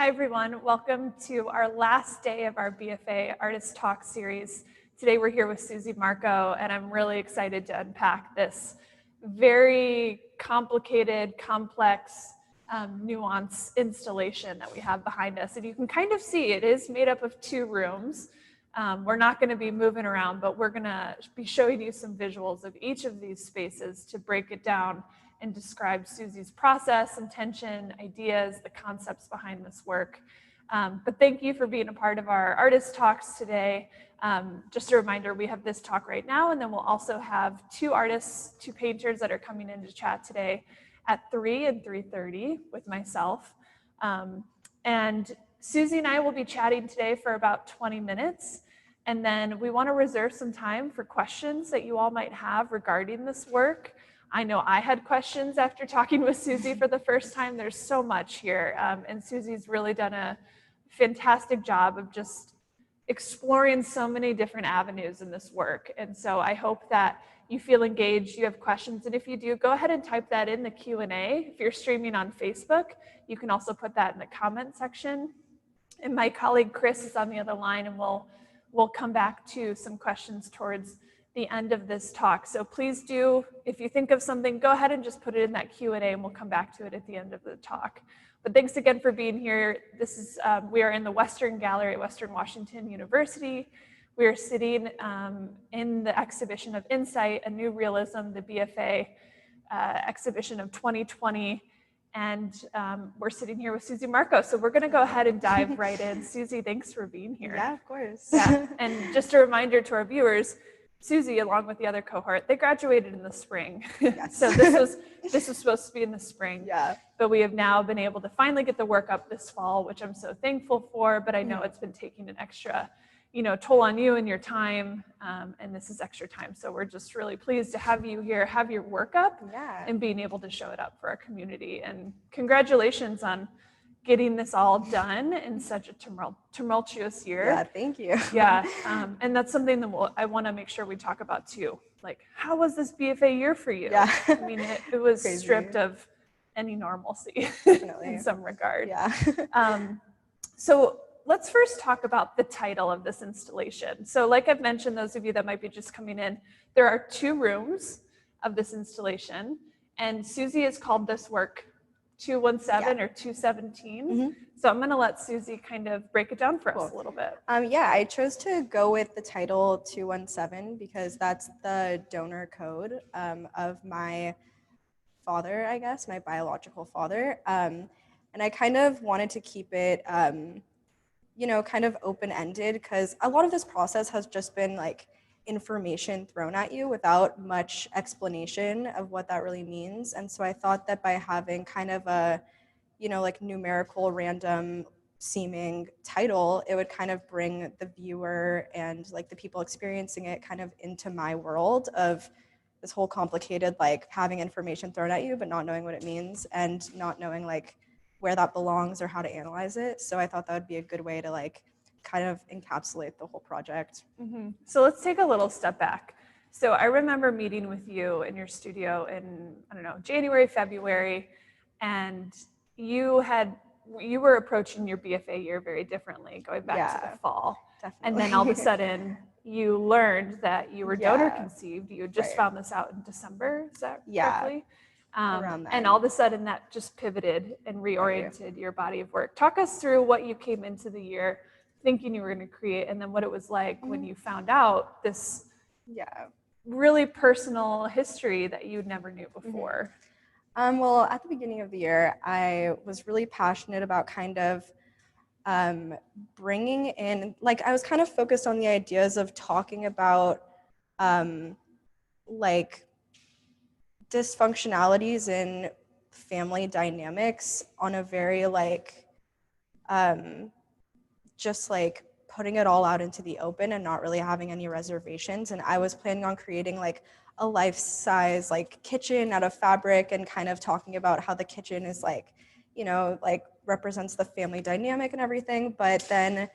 Hi, everyone. Welcome to our last day of our BFA Artist Talk series. Today, we're here with Suzie Marco, and I'm really excited to unpack this very complicated, complex, nuanced installation that we have behind us. And you can kind of see it is made up of two rooms. We're not going to be moving around, but we're going to be showing you some visuals of each of these spaces to break it down and describe Suzie's process, intention, ideas, the concepts behind this work. But thank you for being a part of our artist talks today. Just a reminder, we have this talk right now, and then we'll also have two artists, two painters that are coming in to chat today at 3 and 3:30 with myself. And Suzie and I will be chatting today for about 20 minutes. And then we want to reserve some time for questions that you all might have regarding this work. I know I had questions after talking with Suzie for the first time. There's so much here. And Suzie's really done a fantastic job of just exploring so many different avenues in this work. And so I hope that you feel engaged, you have questions. And if you do, go ahead and type that in the Q&A. If you're streaming on Facebook, you can also put that in the comment section. And my colleague Chris is on the other line, and we'll come back to some questions towards the end of this talk. So please do, if you think of something, go ahead and just put it in that Q&A, and we'll come back to it at the end of the talk. But thanks again for being here. This is we are in the Western Gallery at Western Washington University. We are sitting in the exhibition of Insight, a new realism, the BFA exhibition of 2020. And we're sitting here with Suzie Marco. So we're going to go ahead and dive right in. Suzie, thanks for being here. Yeah, of course. Yeah. And just a reminder to our viewers, Suzie, along with the other cohort, they graduated in the spring. Yes. So this was supposed to be in the spring. Yeah. But we have now been able to finally get the work up this fall, which I'm so thankful for. But I know it's been taking an extra, toll on you and your time. And this is extra time. So we're just really pleased to have you here, have your work up, and being able to show it up for our community. And congratulations on getting this all done in such a tumultuous year. Yeah, thank you. Yeah, and that's something that I want to make sure we talk about too. Like, how was this BFA year for you? Yeah. I mean, it was Crazy. Stripped of any normalcy in some regard. Yeah. So let's first talk about the title of this installation. So like I've mentioned, those of you that might be just coming in, there are two rooms of this installation, and Suzie has called this work 217 or 217. Mm-hmm. So I'm going to let Suzie kind of break it down for us a little bit. Yeah, I chose to go with the title 217 because that's the donor code of my father, I guess, my biological father. And I kind of wanted to keep it, kind of open-ended because a lot of this process has just been like information thrown at you without much explanation of what that really means. And so I thought that by having kind of a, like numerical random seeming title, it would kind of bring the viewer and like the people experiencing it kind of into my world of this whole complicated, like having information thrown at you, but not knowing what it means and not knowing like where that belongs or how to analyze it. So I thought that would be a good way to like kind of encapsulate the whole project. Mm-hmm. So let's take a little step back. So I remember meeting with you in your studio in, January, February, and you were approaching your BFA year very differently, going back to the fall. Definitely. And then all of a sudden you learned that you were donor conceived. You had just found this out in December, is that correctly? Around that. And all of a sudden that just pivoted and reoriented your body of work. Talk us through what you came into the year thinking you were going to create, and then what it was like when you found out this really personal history that you never knew before. Well, at the beginning of the year, I was really passionate about kind of bringing in, like I was kind of focused on the ideas of talking about like dysfunctionalities in family dynamics on a very like just like putting it all out into the open and not really having any reservations. And I was planning on creating like a life-size like kitchen out of fabric and kind of talking about how the kitchen is like, like represents the family dynamic and everything. But then,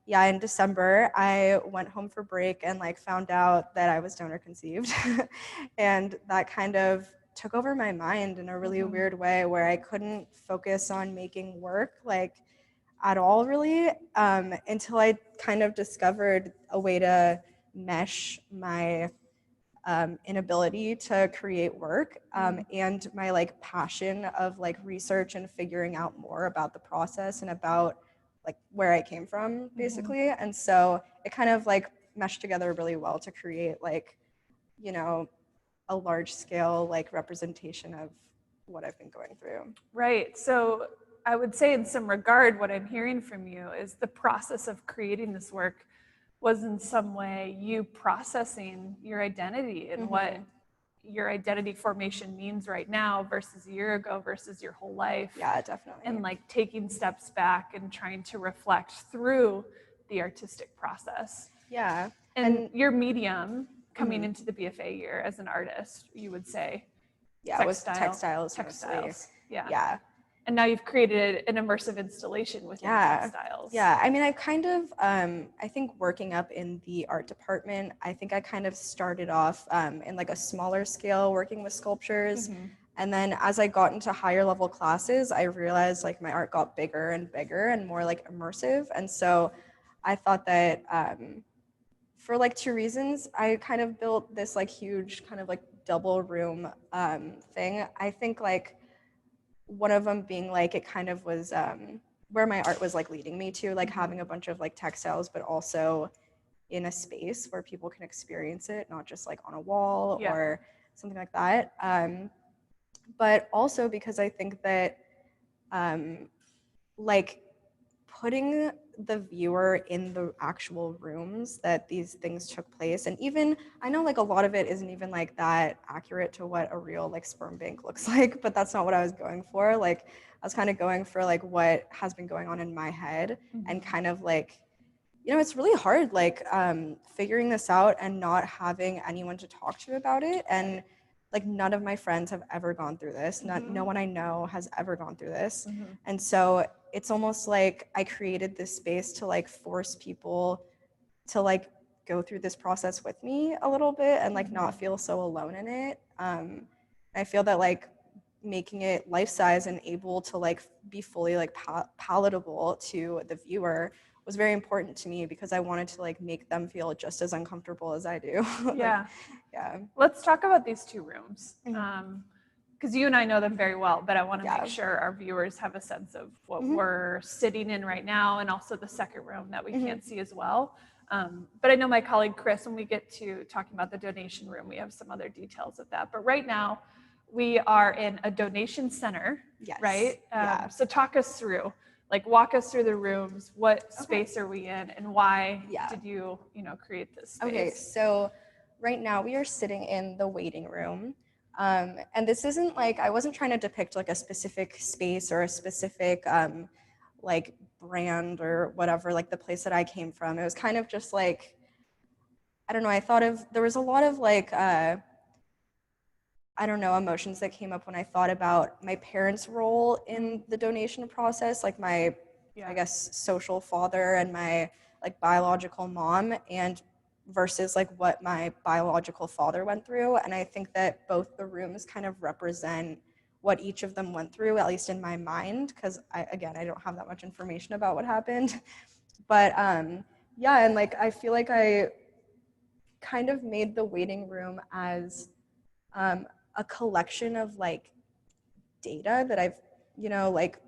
in December, I went home for break and like found out that I was donor conceived. And that kind of took over my mind in a really weird way where I couldn't focus on making work. Like at all, really, until I kind of discovered a way to mesh my inability to create work and my like passion of like research and figuring out more about the process and about like where I came from, basically. And so it kind of like meshed together really well to create like, you know, a large scale like representation of what I've been going through. Right. So I would say in some regard, what I'm hearing from you is the process of creating this work was in some way you processing your identity and what your identity formation means right now versus a year ago versus your whole life. Yeah, definitely. And like taking steps back and trying to reflect through the artistic process. Yeah. And your medium coming into the BFA year as an artist, you would say. Yeah, it was textiles mostly. Yeah. And now you've created an immersive installation within textiles. Yeah, I mean, I kind of, I think working up in the art department, I think I kind of started off in like a smaller scale working with sculptures. And then as I got into higher level classes, I realized like my art got bigger and bigger and more like immersive. And so I thought that for like two reasons, I kind of built this like huge kind of like double room thing. I think like one of them being like it kind of was where my art was like leading me to, like having a bunch of like textiles, but also in a space where people can experience it, not just like on a wall or something like that. But also because I think that like putting the viewer in the actual rooms that these things took place, and even I know like a lot of it isn't even like that accurate to what a real like sperm bank looks like, but that's not what I was going for. Like I was kind of going for like what has been going on in my head and kind of like, you know, it's really hard like figuring this out and not having anyone to talk to about it. And like none of my friends have ever gone through this. No one I know has ever gone through this. And so it's almost like I created this space to like force people to like go through this process with me a little bit and like not feel so alone in it. I feel that like making it life size and able to like be fully like palatable to the viewer was very important to me because I wanted to like make them feel just as uncomfortable as I do. Yeah. Yeah. Let's talk about these two rooms. Because you and I know them very well, but I want to make sure our viewers have a sense of what we're sitting in right now and also the second room that we can't see as well. But I know my colleague Chris, when we get to talking about the donation room, we have some other details of that. But right now, we are in a donation center, right? So talk us through, like walk us through the rooms. What space are we in and why did you create this space? Okay, so right now we are sitting in the waiting room. And this isn't like, I wasn't trying to depict like a specific space or a specific like brand or whatever, like the place that I came from. It was kind of just like, I don't know, there was a lot of like, I don't know, emotions that came up when I thought about my parents' role in the donation process, like my, I guess, social father and my like biological mom, and versus like what my biological father went through. And I think that both the rooms kind of represent what each of them went through, at least in my mind, because I don't have that much information about what happened. But yeah, and like I feel like I kind of made the waiting room as a collection of like data that I've, like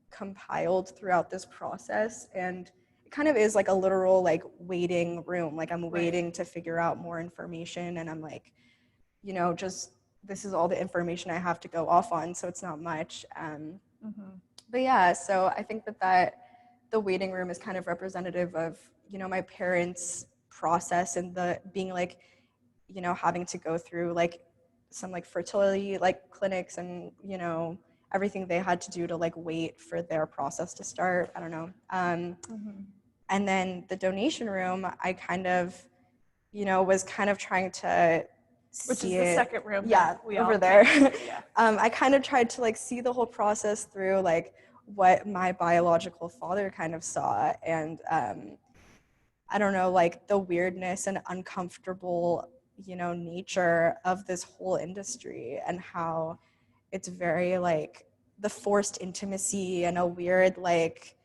compiled throughout this process. And it kind of is like a literal like waiting room. Like I'm waiting to figure out more information, and I'm like, just this is all the information I have to go off on, so it's not much. But yeah, so I think that the waiting room is kind of representative of, my parents' process and the being like, having to go through like some like fertility like clinics and everything they had to do to like wait for their process to start. I don't know. And then the donation room, I kind of was kind of trying to which see is the it. second room over there. I kind of tried to like see the whole process through like what my biological father kind of saw, and I don't know, like the weirdness and uncomfortable nature of this whole industry, and how it's very like the forced intimacy and a weird like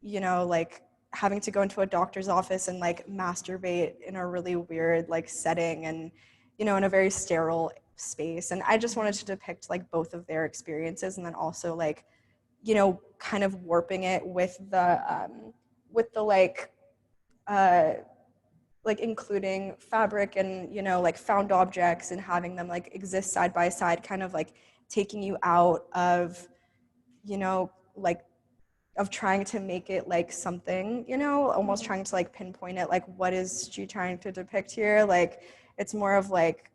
you know, like having to go into a doctor's office and like masturbate in a really weird like setting and, you know, in a very sterile space. And I just wanted to depict like both of their experiences, and then also like, you know, kind of warping it with the like including fabric and, you know, like found objects and having them like exist side by side, kind of like taking you out of, you know, like of trying to make it like something, you know, almost trying to like pinpoint it, like what is she trying to depict here? Like it's more of like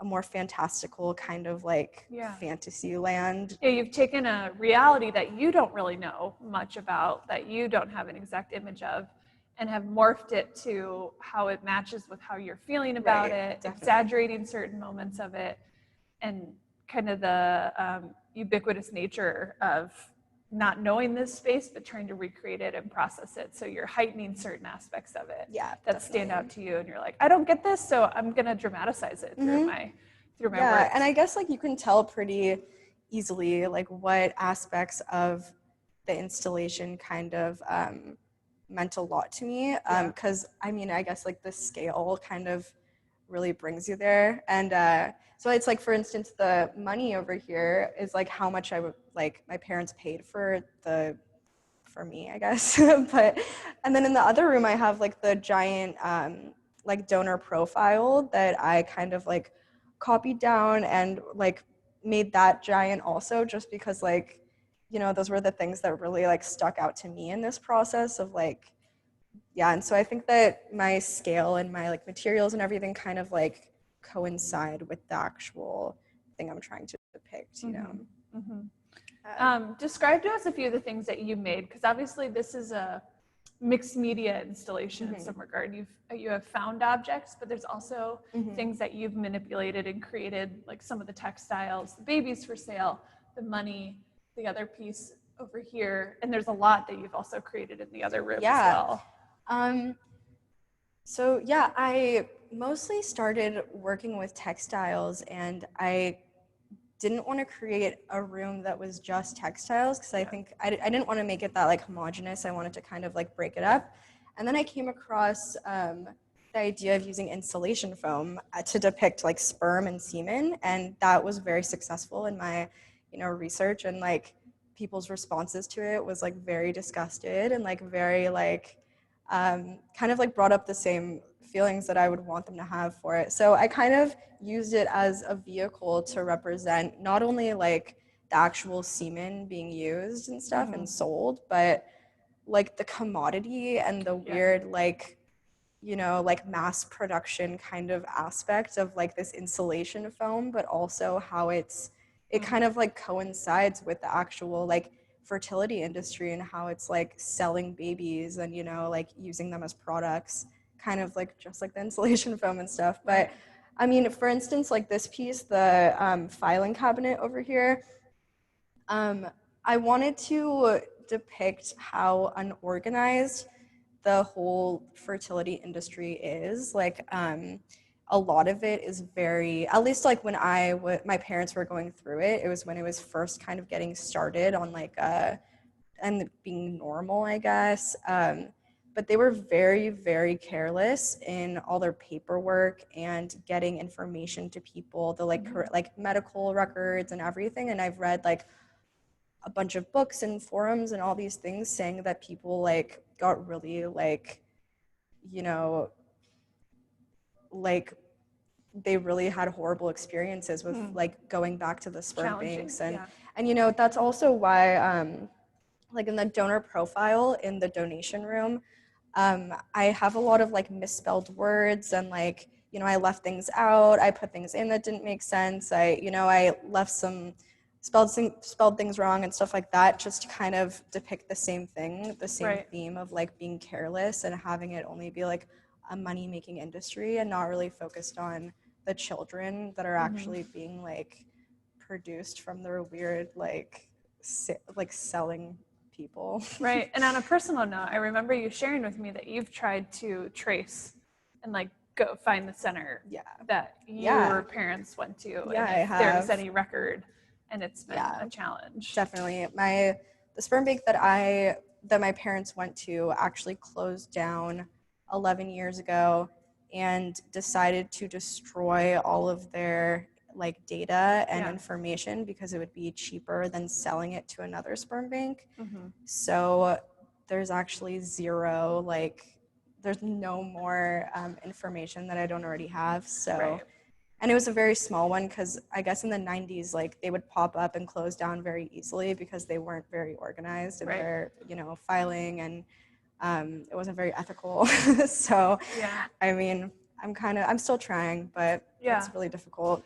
a more fantastical kind of like fantasy land. Yeah, you've taken a reality that you don't really know much about, that you don't have an exact image of, and have morphed it to how it matches with how you're feeling about it, definitely. exaggerating certain moments of it, and kind of the ubiquitous nature of not knowing this space, but trying to recreate it and process it. So you're heightening certain aspects of it that stand out to you, and you're like, I don't get this, so I'm gonna dramatize it through my work. And I guess like you can tell pretty easily like what aspects of the installation kind of meant a lot to me, because I mean, I guess like the scale kind of really brings you there. And so it's like, for instance, the money over here is like how much I would like my parents paid for me, I guess. But and then in the other room I have like the giant like donor profile that I kind of like copied down and like made that giant also, just because like, you know, those were the things that really like stuck out to me in this process of like, and so I think that my scale and my like materials and everything kind of like coincide with the actual thing I'm trying to depict, you know. Describe to us a few of the things that you made, because obviously this is a mixed media installation in some regard. You have found objects, but there's also things that you've manipulated and created, like some of the textiles, the babies for sale, the money, the other piece over here, and there's a lot that you've also created in the other room as well. So yeah, I mostly started working with textiles, and I didn't want to create a room that was just textiles, because I think I didn't want to make it that like homogenous. I wanted to kind of like break it up. And then I came across the idea of using insulation foam to depict like sperm and semen, and that was very successful in my, you know, research, and like people's responses to it was like very disgusted and like very like kind of like brought up the same feelings that I would want them to have for it. So I kind of used it as a vehicle to represent not only like the actual semen being used and stuff and sold, but like the commodity and the weird like, you know, like mass production kind of aspect of like this insulation foam, but also how it kind of like coincides with the actual like fertility industry and how it's like selling babies and, you know, like using them as products, kind of like just like the insulation foam and stuff. But I mean, for instance, like this piece, the filing cabinet over here, I wanted to depict how unorganized the whole fertility industry is. Like a lot of it is very, at least like when my parents were going through it, it was when it was first kind of getting started on like and being normal, I guess. But they were very, very careless in all their paperwork and getting information to people, the like medical records and everything. And I've read like a bunch of books and forums and all these things saying that people like got really like, you know, like they really had horrible experiences with like going back to the sperm banks. And you know, that's also why like in the donor profile in the donation room, I have a lot of like misspelled words, and like, you know, I left things out, I put things in that didn't make sense, I left some spelled things wrong and stuff like that, just to kind of depict the same thing, the same theme of like being careless and having it only be like a money-making industry and not really focused on the children that are actually being like produced from their weird like selling people. Right. And on a personal note, I remember you sharing with me that you've tried to trace and like go find the center that your parents went to, and if there's any record, and it's been a challenge. Definitely. The sperm bank that I that my parents went to actually closed down 11 years ago and decided to destroy all of their like data and information because it would be cheaper than selling it to another sperm bank. So there's actually zero, like there's no more information that I don't already have. So, and it was a very small one because I guess in the 90s, like they would pop up and close down very easily because they weren't very organized in their, you know, filing, and it wasn't very ethical. So, I mean, I'm still trying, but it's really difficult.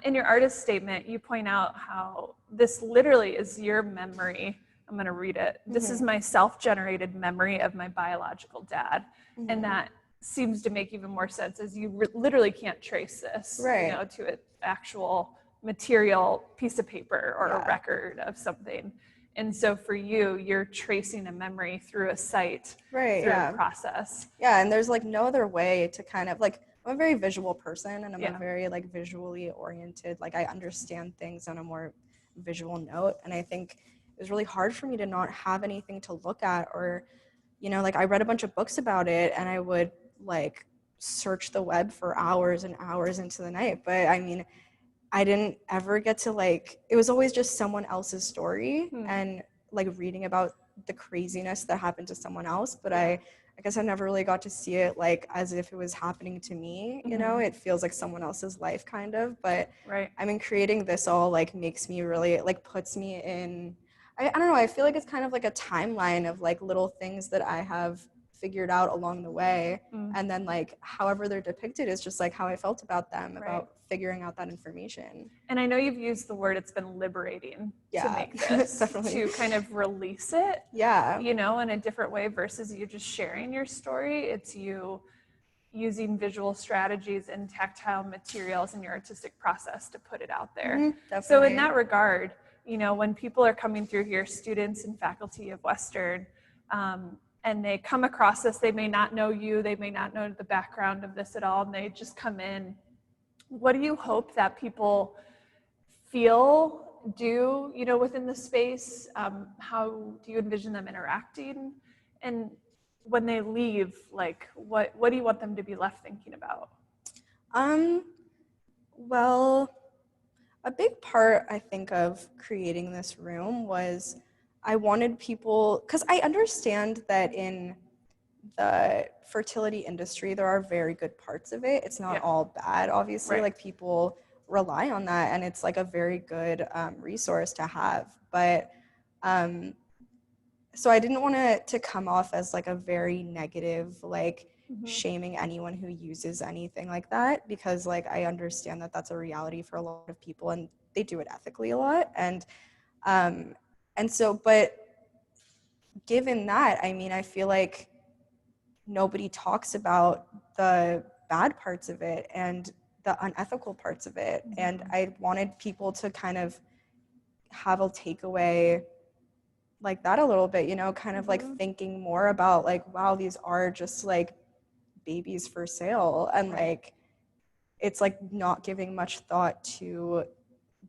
In your artist statement, you point out how this literally is your memory. I'm going to read it. This is my self-generated memory of my biological dad. And that seems to make even more sense as you literally can't trace this, you know, to an actual material piece of paper or a record of something. And so for you, you're tracing a memory through a site, through a process. Yeah, and there's like no other way to kind of like, I'm a very visual person, and I'm a very like visually oriented, like I understand things on a more visual note. And I think it was really hard for me to not have anything to look at, or, you know, like I read a bunch of books about it and I would like search the web for hours and hours into the night. But I mean, I didn't ever get to like, it was always just someone else's story and like reading about the craziness that happened to someone else. But I guess I never really got to see it like as if it was happening to me, you know. It feels like someone else's life kind of. But I mean, creating this all like makes me really, like puts me in, I don't know, I feel like it's kind of like a timeline of like little things that I have figured out along the way, and then like however they're depicted is just like how I felt about them, about figuring out that information. And I know you've used the word, it's been liberating to make this, to kind of release it, you know, in a different way versus you just sharing your story. It's you using visual strategies and tactile materials in your artistic process to put it out there. So in that regard, you know, when people are coming through here, students and faculty of Western, and they come across this, they may not know you, they may not know the background of this at all, and they just come in. What do you hope that people feel, do, you know, within the space? How do you envision them interacting? And when they leave, like, what do you want them to be left thinking about? Well, a big part, I think, of creating this room was I wanted people, because I understand that in the fertility industry, there are very good parts of it. It's not all bad, obviously. Like people rely on that, and it's like a very good resource to have. But so I didn't want it to come off as like a very negative, like shaming anyone who uses anything like that, because like I understand that that's a reality for a lot of people, and they do it ethically a lot. And so, but given that, I mean, I feel like nobody talks about the bad parts of it and the unethical parts of it. And I wanted people to kind of have a takeaway like that a little bit, you know, kind of like thinking more about like, wow, these are just like babies for sale. And like, it's like not giving much thought to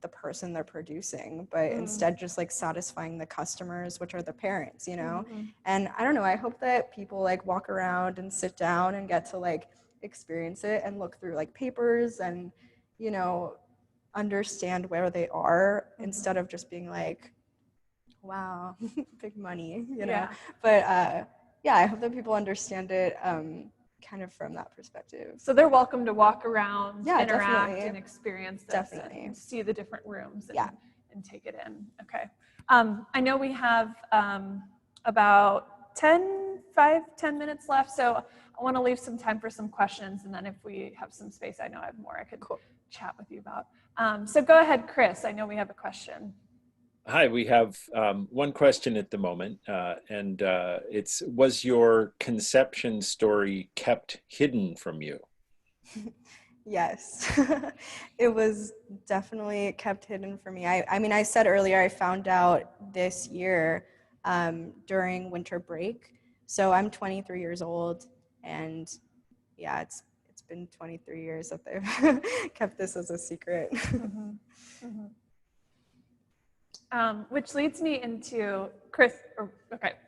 the person they're producing, but instead just like satisfying the customers, which are the parents, you know. And I don't know, I hope that people like walk around and sit down and get to like experience it and look through like papers and, you know, understand where they are instead of just being like, wow, big money, you know. But yeah, I hope that people understand it kind of from that perspective. So they're welcome to walk around, interact, definitely. and experience this and see the different rooms and take it in. Okay. I know we have about 10 minutes left, so I want to leave some time for some questions, and then if we have some space, I know I have more I could chat with you about. So go ahead, Chris. I know we have a question. Hi, we have one question at the moment, and it's, was your conception story kept hidden from you? Yes, it was definitely kept hidden from me. I mean, I said earlier, I found out this year during winter break. So I'm 23 years old, and yeah, it's been 23 years that they've kept this as a secret. Which leads me into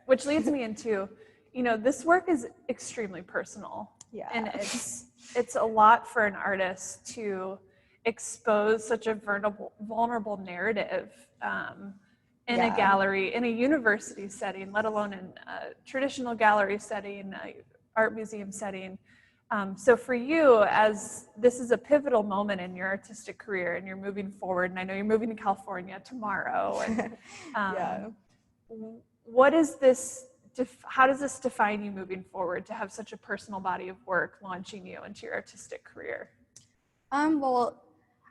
which leads me into, this work is extremely personal. Yeah. And it's a lot for an artist to expose such a vulnerable narrative in a gallery, in a university setting, let alone in a traditional gallery setting, art museum setting. So for you, as this is a pivotal moment in your artistic career and you're moving forward, and I know you're moving to California tomorrow, and what is this, how does this define you moving forward to have such a personal body of work launching you into your artistic career? Well,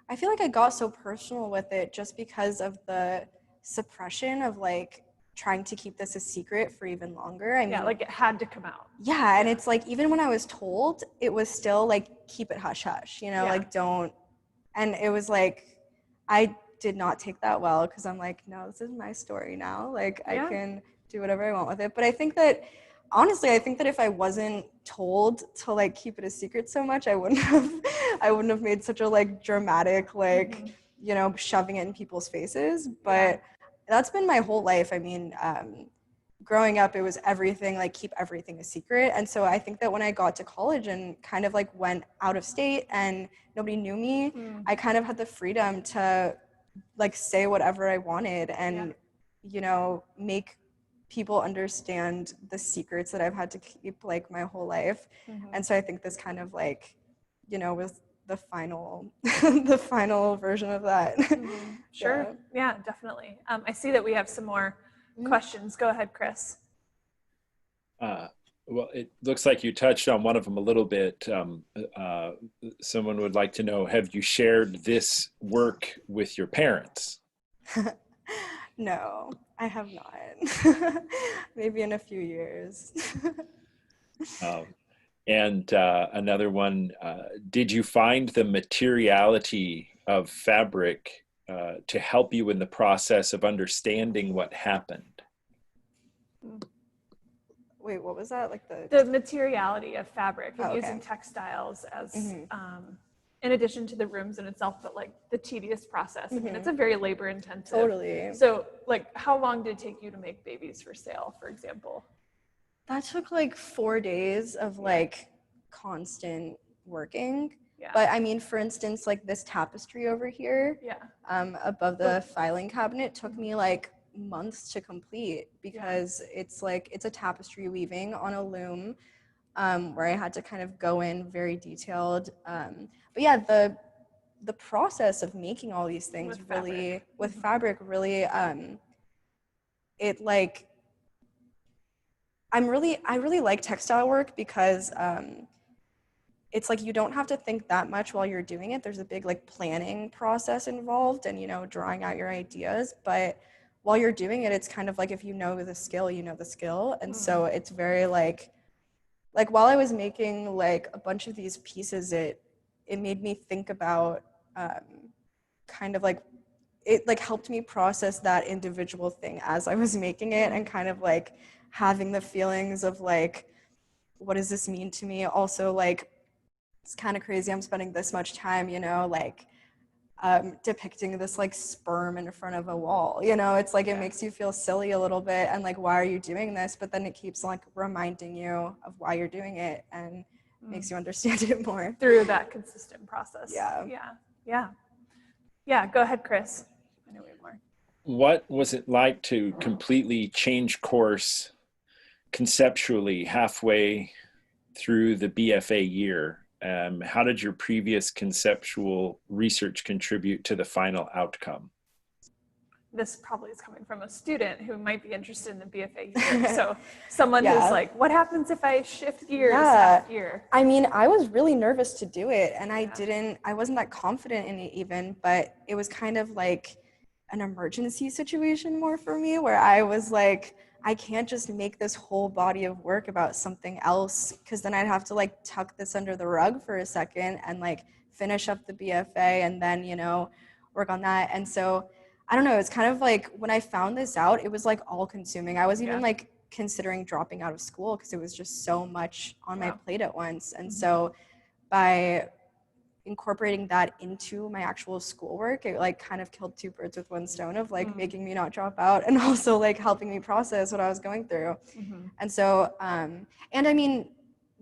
I feel like I got so personal with it just because of the suppression of like trying to keep this a secret for even longer. I mean, like it had to come out. Yeah, and it's like even when I was told, it was still like keep it hush hush, like don't. And it was like I did not take that well because I'm like, no, this is my story now. Like I can do whatever I want with it. But I think that honestly, if I wasn't told to like keep it a secret so much, I wouldn't have made such a like dramatic like shoving it in people's faces. But that's been my whole life. I mean, growing up, it was everything, like keep everything a secret. And so I think that when I got to college and kind of like went out of state and nobody knew me, I kind of had the freedom to like say whatever I wanted and, make people understand the secrets that I've had to keep like my whole life. And so I think this kind of like, was the final, the final version of that. Sure. Yeah, definitely. I see that we have some more questions. Go ahead, Chris. Well, it looks like you touched on one of them a little bit. Someone would like to know, have you shared this work with your parents? No, I have not. Maybe in a few years. And another one, did you find the materiality of fabric to help you in the process of understanding what happened? Wait, what was that? Like the materiality of fabric and using textiles as in addition to the rooms in itself, but like the tedious process. I mean, it's a very labor intensive. Totally. So like how long did it take you to make babies for sale, for example? That took like 4 days of like constant working. But I mean, for instance, like this tapestry over here above the filing cabinet took me like months to complete because it's a tapestry weaving on a loom where I had to kind of go in very detailed. But yeah, the process of making all these things with fabric really, it like, I really like textile work because it's like you don't have to think that much while you're doing it. There's a big like planning process involved and drawing out your ideas, but while you're doing it, it's kind of like if you know the skill, and so it's very like while I was making like a bunch of these pieces, it made me think about kind of like it like helped me process that individual thing as I was making it and kind of like having the feelings of like, what does this mean to me? Also, like, it's kind of crazy I'm spending this much time, like depicting this like sperm in front of a wall, it's like it makes you feel silly a little bit and like, why are you doing this? But then it keeps like reminding you of why you're doing it and makes you understand it more. Through that consistent process. Yeah, go ahead, Chris. I know we have more. What was it like to completely change course conceptually halfway through the BFA year? How did your previous conceptual research contribute to the final outcome? This probably is coming from a student who might be interested in the BFA year. So someone who's like, what happens if I shift gears half year? I mean, I was really nervous to do it and I wasn't that confident in it even, but it was kind of like an emergency situation more for me where I was like, I can't just make this whole body of work about something else because then I'd have to like tuck this under the rug for a second and like finish up the BFA and then, work on that. And so I don't know, it's kind of like when I found this out, it was like all consuming. I was even like considering dropping out of school because it was just so much on my plate at once. And so by incorporating that into my actual schoolwork, it like kind of killed two birds with one stone of like making me not drop out and also like helping me process what I was going through. And so, and I mean,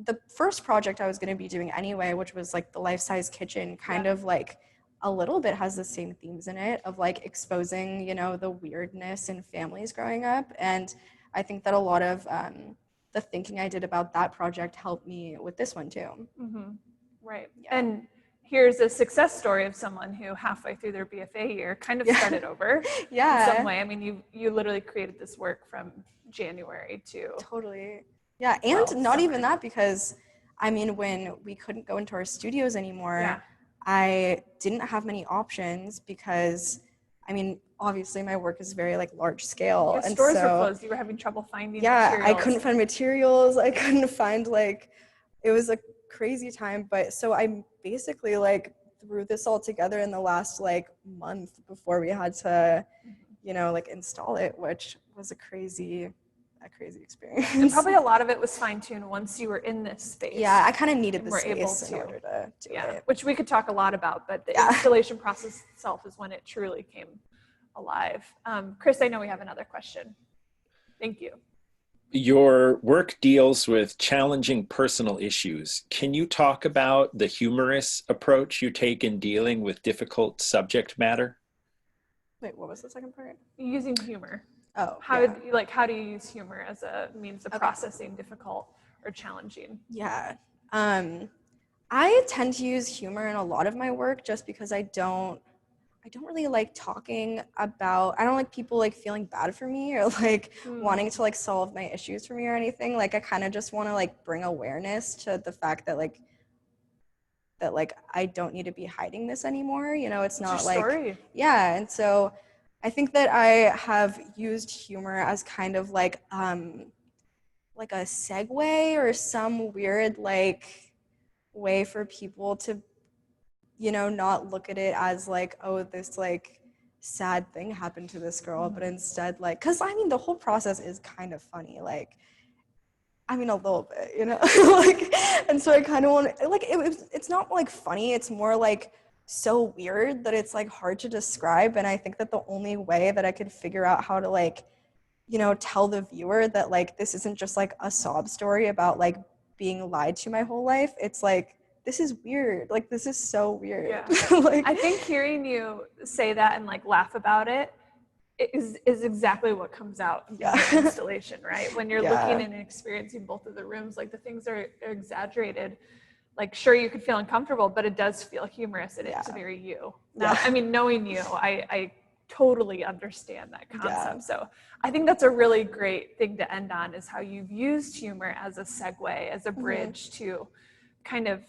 the first project I was going to be doing anyway, which was like the life-size kitchen, kind of like a little bit has the same themes in it of like exposing, you know, the weirdness in families growing up. And I think that a lot of the thinking I did about that project helped me with this one too. Right. Yeah. And here's a success story of someone who halfway through their BFA year kind of started over in some way. I mean, you literally created this work from January to totally. Yeah, and not even that, because I mean, when we couldn't go into our studios anymore, I didn't have many options because, I mean, obviously my work is very like large scale. Yeah, and stores so, were closed. You were having trouble finding materials. materials. I couldn't find materials. I couldn't find like, it was a crazy time. But so I basically like threw this all together in the last like month before we had to, you know, like install it, which was a crazy experience. And probably a lot of it was fine-tuned once you were in this space. Yeah, I kind of needed the able space in order to do it. Which we could talk a lot about, but the installation process itself is when it truly came alive. Chris, I know we have another question. Thank you. Your work deals with challenging personal issues. Can you talk about the humorous approach you take in dealing with difficult subject matter? Wait, what was the second part? Using humor. Oh, how do you use humor as a means of processing difficult or challenging? Yeah. I tend to use humor in a lot of my work just because I don't really like talking about, I don't like people like feeling bad for me or like wanting to like solve my issues for me or anything. Like I kind of just want to like bring awareness to the fact that like I don't need to be hiding this anymore. You know, it's not like story. Yeah. And so I think that I have used humor as kind of like a segue or some weird like way for people to, you know, not look at it as like, oh, this like sad thing happened to this girl, but instead like, because I mean the whole process is kind of funny, like I mean a little bit, you know. Like, and so I kind of want to like it's not like funny, it's more like so weird that it's like hard to describe. And I think that the only way that I could figure out how to like, you know, tell the viewer that like this isn't just like a sob story about like being lied to my whole life, it's like this is weird, like this is so weird. Like I think hearing you say that and like laugh about it is exactly what comes out in your installation, right? When you're looking and experiencing both of the rooms, like the things are exaggerated. Like, sure, you could feel uncomfortable, but it does feel humorous, and it's very you. Now, I mean, knowing you, I totally understand that concept. So I think that's a really great thing to end on, is how you've used humor as a segue, as a bridge to kind of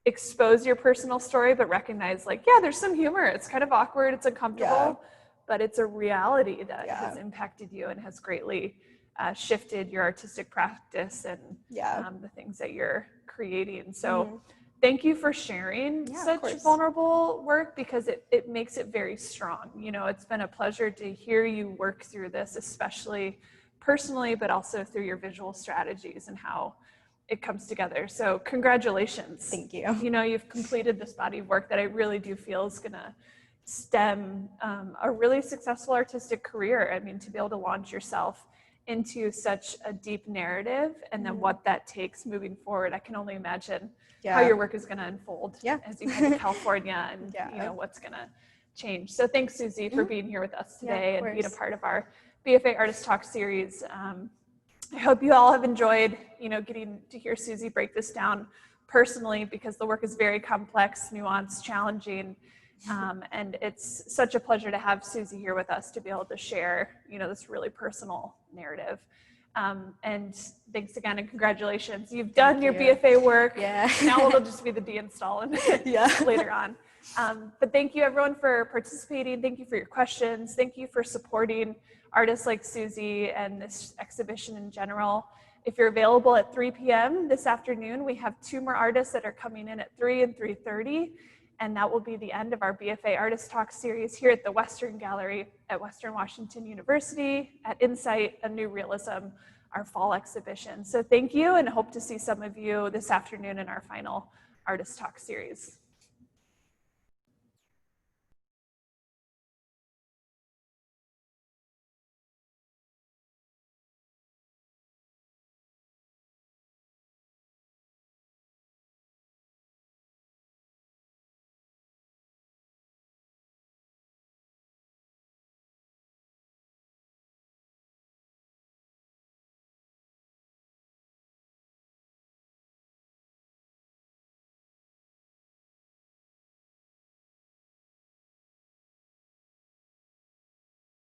expose your personal story, but recognize like, there's some humor. It's kind of awkward, it's uncomfortable, but it's a reality that has impacted you and has greatly shifted your artistic practice and the things that you're creating. So thank you for sharing such vulnerable work, because it makes it very strong. You know, it's been a pleasure to hear you work through this, especially personally, but also through your visual strategies and how it comes together. So congratulations. Thank you. You know, you've completed this body of work that I really do feel is gonna stem a really successful artistic career. I mean, to be able to launch yourself into such a deep narrative, and then what that takes moving forward, I can only imagine how your work is going to unfold as you head to California and you know what's going to change. So thanks, Suzie, for being here with us today and being a part of our BFA Artist Talk series. I hope you all have enjoyed, you know, getting to hear Suzie break this down personally, because the work is very complex, nuanced, challenging. And it's such a pleasure to have Suzie here with us to be able to share, you know, this really personal narrative. And thanks again, and congratulations. You've done your BFA work. Now it'll just be the deinstall and later on. But thank you everyone for participating. Thank you for your questions. Thank you for supporting artists like Suzie and this exhibition in general. If you're available at 3 p.m. this afternoon, we have 2 more artists that are coming in at 3 and 3:30. And that will be the end of our BFA Artist Talk series here at the Western Gallery at Western Washington University, at Insight, A New Realism, our fall exhibition. So thank you, and hope to see some of you this afternoon in our final Artist Talk series.